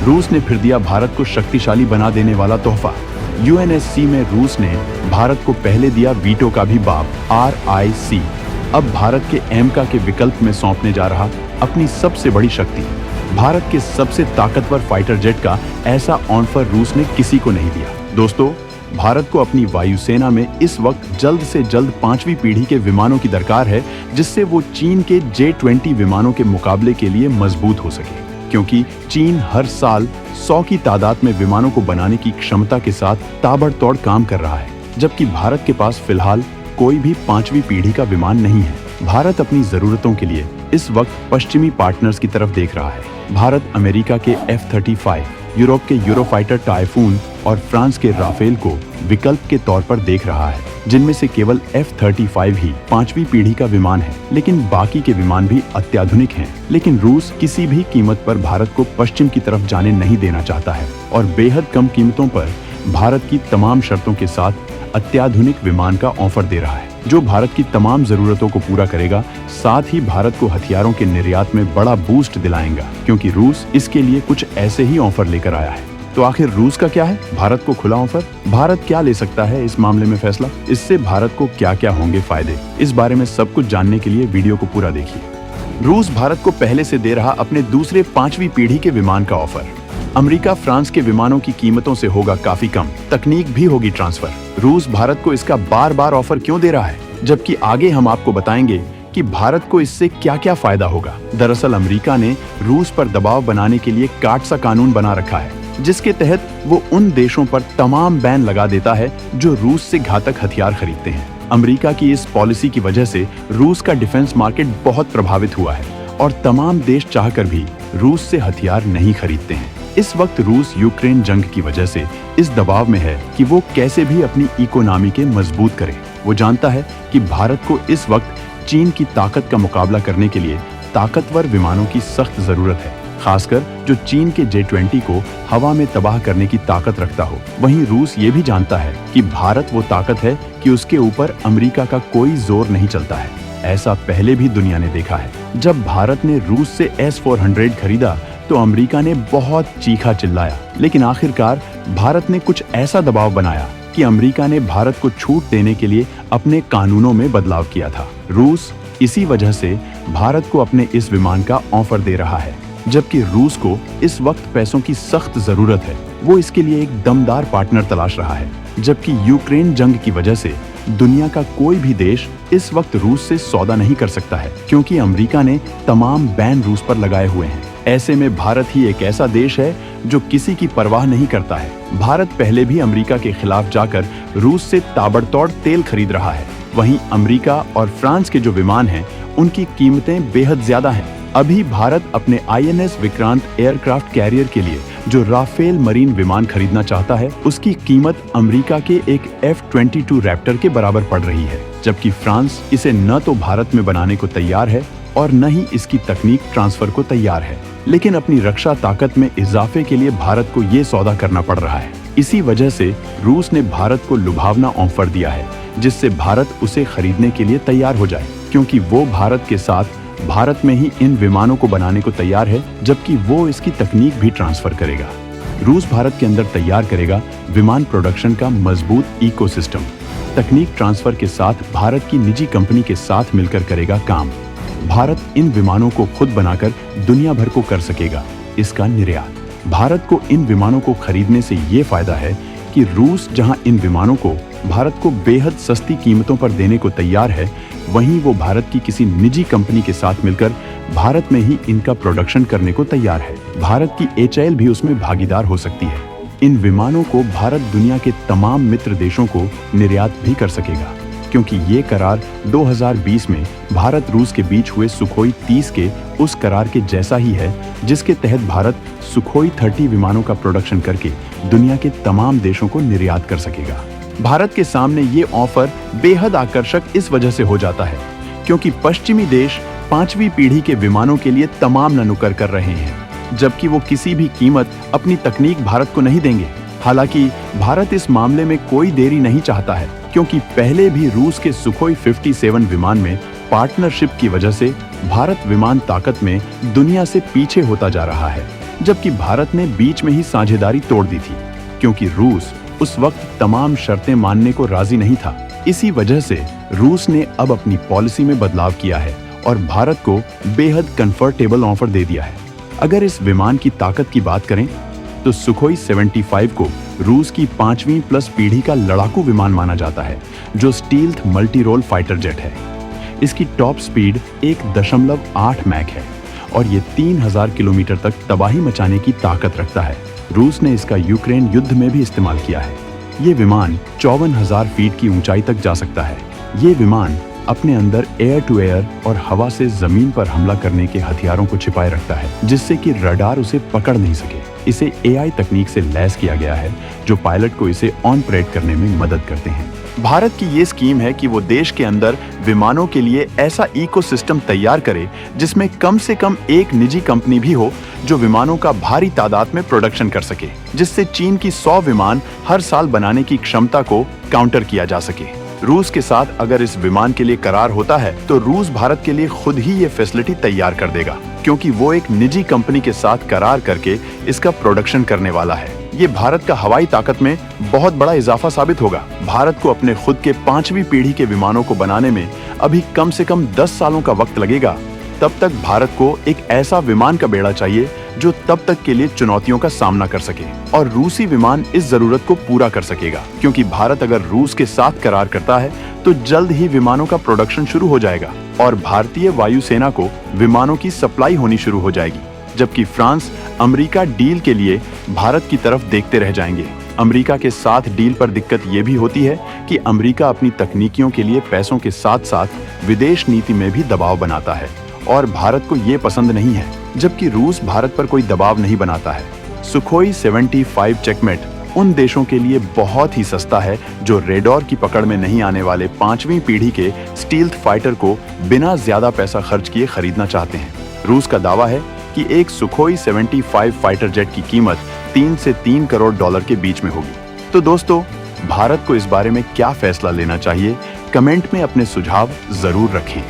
रूस ने फिर दिया भारत को शक्तिशाली बना देने वाला तोहफा। यूएनएससी में रूस ने भारत को पहले दिया वीटो का भी बाप RIC। अब भारत के एमका के विकल्प में सौंपने जा रहा अपनी सबसे बड़ी शक्ति। भारत के सबसे ताकतवर फाइटर जेट का ऐसा ऑफर रूस ने किसी को नहीं दिया। दोस्तों, भारत को अपनी वायुसेना में इस वक्त जल्द से जल्द 5वीं पीढ़ी के विमानों की दरकार है, जिससे वो चीन के J-20 विमानों के मुकाबले के लिए मजबूत हो सके। क्योंकि चीन हर साल 100 की तादाद में विमानों को बनाने की क्षमता के साथ ताबड़तोड़ काम कर रहा है, जबकि भारत के पास फिलहाल कोई भी 5वीं पीढ़ी का विमान नहीं है। भारत अपनी जरूरतों के लिए इस वक्त पश्चिमी पार्टनर्स की तरफ देख रहा है। भारत अमेरिका के F-35, यूरोप के यूरोफाइटर टाइफून और फ्रांस के राफेल को विकल्प के तौर पर देख रहा है, जिनमें से केवल F-35 ही 5वीं पीढ़ी का विमान है, लेकिन बाकी के विमान भी अत्याधुनिक हैं। लेकिन रूस किसी भी कीमत पर भारत को पश्चिम की तरफ जाने नहीं देना चाहता है और बेहद कम कीमतों पर भारत की तमाम शर्तों के साथ अत्याधुनिक विमान का ऑफर दे रहा है, जो भारत की तमाम जरूरतों को पूरा करेगा, साथ ही भारत को हथियारों के निर्यात में बड़ा बूस्ट दिलाएगा, क्योंकि रूस इसके लिए कुछ ऐसे ही ऑफर लेकर आया है। तो आखिर रूस का क्या है भारत को खुला ऑफर? भारत क्या ले सकता है इस मामले में फैसला? इससे भारत को क्या क्या होंगे फायदे? इस बारे में सब कुछ जानने के लिए वीडियो को पूरा देखिए। रूस भारत को पहले से दे रहा अपने दूसरे 5वीं पीढ़ी के विमान का ऑफर। अमेरिका फ्रांस के विमानों की कीमतों से होगा काफी कम, तकनीक भी होगी ट्रांसफर। रूस भारत को इसका बार बार ऑफर क्यों दे रहा है, जबकि आगे हम आपको बताएंगे कि भारत को इससे क्या क्या फायदा होगा। दरअसल अमेरिका ने रूस पर दबाव बनाने के लिए काट सा कानून बना रखा है, जिसके तहत वो उन देशों पर तमाम बैन लगा देता है जो रूस से घातक हथियार खरीदते हैं। अमेरिका की इस पॉलिसी की वजह से रूस का डिफेंस मार्केट बहुत प्रभावित हुआ है और तमाम देश चाहकर भी रूस से हथियार नहीं खरीदते हैं। इस वक्त रूस यूक्रेन जंग की वजह से इस दबाव में है कि वो कैसे भी अपनी इकोनॉमी के मजबूत करे। वो जानता है कि भारत को इस वक्त चीन की ताकत का मुकाबला करने के लिए ताकतवर विमानों की सख्त जरूरत है, खासकर जो चीन के J-20 को हवा में तबाह करने की ताकत रखता हो। वहीं रूस ये भी जानता है कि भारत वो ताकत है कि उसके ऊपर अमेरिका का कोई जोर नहीं चलता है। ऐसा पहले भी दुनिया ने देखा है। जब भारत ने रूस से S-400 खरीदा तो अमेरिका ने बहुत चीखा चिल्लाया, लेकिन आखिरकार भारत ने कुछ ऐसा दबाव बनाया कि अमेरिका ने भारत को छूट देने के लिए अपने कानूनों में बदलाव किया था। रूस इसी वजह से भारत को अपने इस विमान का ऑफर दे रहा है, जबकि रूस को इस वक्त पैसों की सख्त जरूरत है। वो इसके लिए एक दमदार पार्टनर तलाश रहा है, जबकि यूक्रेन जंग की वजह से दुनिया का कोई भी देश इस वक्त रूस से सौदा नहीं कर सकता है, क्योंकि अमेरिका ने तमाम बैन रूस पर लगाए हुए हैं। ऐसे में भारत ही एक ऐसा देश है जो किसी की परवाह नहीं करता है। भारत पहले भी अमेरिका के खिलाफ जाकर रूस से ताबड़तोड़ तेल खरीद रहा है। वहीं अमेरिका और फ्रांस के जो विमान हैं, उनकी कीमतें बेहद ज्यादा हैं। अभी भारत अपने INS विक्रांत एयरक्राफ्ट कैरियर के लिए जो राफेल मरीन विमान खरीदना चाहता है, उसकी कीमत अमेरिका के एक F-22 रैप्टर के बराबर पड़ रही है, जबकि फ्रांस इसे न तो भारत में बनाने को तैयार है और न ही इसकी तकनीक ट्रांसफर को तैयार है। लेकिन अपनी रक्षा ताकत में इजाफे के लिए भारत को ये सौदा करना पड़ रहा है। इसी वजह से रूस ने भारत को लुभावना ऑफर दिया है, जिससे भारत उसे खरीदने के लिए तैयार हो जाए, क्योंकि वो भारत के साथ भारत में ही इन विमानों को बनाने को तैयार है, जबकि वो इसकी तकनीक भी ट्रांसफर करेगा। रूस भारत के अंदर तैयार करेगा विमान प्रोडक्शन का मजबूत इकोसिस्टम। तकनीक ट्रांसफर के साथ भारत की निजी कंपनी के साथ मिलकर करेगा काम। भारत इन विमानों को खुद बनाकर दुनिया भर को कर सकेगा इसका निर्यात। भारत को इन विमानों को खरीदने से ये फायदा है कि रूस जहां इन विमानों को भारत को बेहद सस्ती कीमतों पर देने को तैयार है, वहीं वो भारत की किसी निजी कंपनी के साथ मिलकर भारत में ही इनका प्रोडक्शन करने को तैयार है। भारत की HAL भी उसमें भागीदार हो सकती है। इन विमानों को भारत दुनिया के तमाम मित्र देशों को निर्यात भी कर सकेगा, क्योंकि ये करार 2020 में भारत रूस के बीच हुए सुखोई 30 के उस करार के जैसा ही है, जिसके तहत भारत सुखोई 30 विमानों का प्रोडक्शन करके दुनिया के तमाम देशों को निर्यात कर सकेगा। भारत के सामने ये ऑफर बेहद आकर्षक इस वजह से हो जाता है क्योंकि पश्चिमी देश 5वीं पीढ़ी के विमानों के लिए तमाम नुकर कर रहे हैं, जबकि वो किसी भी कीमत अपनी तकनीक भारत को नहीं देंगे। हालांकि भारत इस मामले में कोई देरी नहीं चाहता है, क्योंकि पहले भी रूस के सुखोई 57 विमान में पार्टनरशिप की वजह से भारत विमान ताकत में दुनिया से पीछे होता जा रहा है। जबकि भारत ने बीच में ही साझेदारी तोड़ दी थी, क्योंकि रूस उस वक्त तमाम शर्तें मानने को राजी नहीं था। इसी वजह से रूस ने अब अपनी पॉलिसी में बदलाव किया है और भारत को बेहद कंफर्टेबल ऑफर दे दिया है। अगर इस विमान की ताकत की बात करें तो सुखोई 75 को रूस की 5वीं प्लस पीढ़ी का लड़ाकू विमान माना जाता है, जो stealth multi role fighter jet है। इसकी टॉप स्पीड 1.8 मैक है और ये 3000 किलोमीटर तक तबाही मचाने की ताकत रखता है। रूस ने इसका यूक्रेन युद्ध में भी इस्तेमाल किया है। ये विमान 54,000 फीट की ऊंचाई तक जा सकता है। ये विमान अपने अंदर एयर टू एयर और हवा से जमीन पर हमला करने के हथियारों को छिपाए रखता है, जिससे कि रडार उसे पकड़ नहीं सके। इसे एआई तकनीक से लैस किया गया है, जो पायलट को इसे ऑन परेड करने में मदद करते हैं। भारत की ये स्कीम है कि वो देश के अंदर विमानों के लिए ऐसा इकोसिस्टम तैयार करे जिसमें कम से कम एक निजी कंपनी भी हो जो विमानों का भारी तादाद में प्रोडक्शन कर सके, जिससे चीन की 100 विमान हर साल बनाने की क्षमता को काउंटर किया जा सके। रूस के साथ अगर इस विमान के लिए करार होता है तो रूस भारत के लिए खुद ही ये फैसिलिटी तैयार कर देगा, क्योंकि वो एक निजी कंपनी के साथ करार करके इसका प्रोडक्शन करने वाला है। ये भारत का हवाई ताकत में बहुत बड़ा इजाफा साबित होगा। भारत को अपने खुद के 5वीं पीढ़ी के विमानों को बनाने में अभी कम से कम 10 सालों का वक्त लगेगा। तब तक भारत को एक ऐसा विमान का बेड़ा चाहिए जो तब तक के लिए चुनौतियों का सामना कर सके, और रूसी विमान इस जरूरत को पूरा कर सकेगा, क्योंकि भारत अगर रूस के साथ करार करता है तो जल्द ही विमानों का प्रोडक्शन शुरू हो जाएगा और भारतीय वायुसेना को विमानों की सप्लाई होनी शुरू हो जाएगी, जबकि फ्रांस अमेरिका डील के लिए भारत की तरफ देखते रह जाएंगे। अमेरिका के साथ डील पर दिक्कत ये भी होती है कि अमेरिका अपनी तकनीकियों के लिए पैसों के साथ साथ विदेश नीति में भी दबाव बनाता है और भारत को ये पसंद नहीं है, जबकि रूस भारत पर कोई दबाव नहीं बनाता है। सुखोई 75 चेकमेट उन देशों के लिए बहुत ही सस्ता है जो रेडॉर की पकड़ में नहीं आने वाले 5वीं पीढ़ी के स्टील्थ फाइटर को बिना ज्यादा पैसा खर्च किए खरीदना चाहते हैं। रूस का दावा है कि एक सुखोई 75 फाइटर जेट की कीमत 3 से 3 करोड़ डॉलर के बीच में होगी। तो दोस्तों, भारत को इस बारे में क्या फैसला लेना चाहिए, कमेंट में अपने सुझाव जरूर रखें।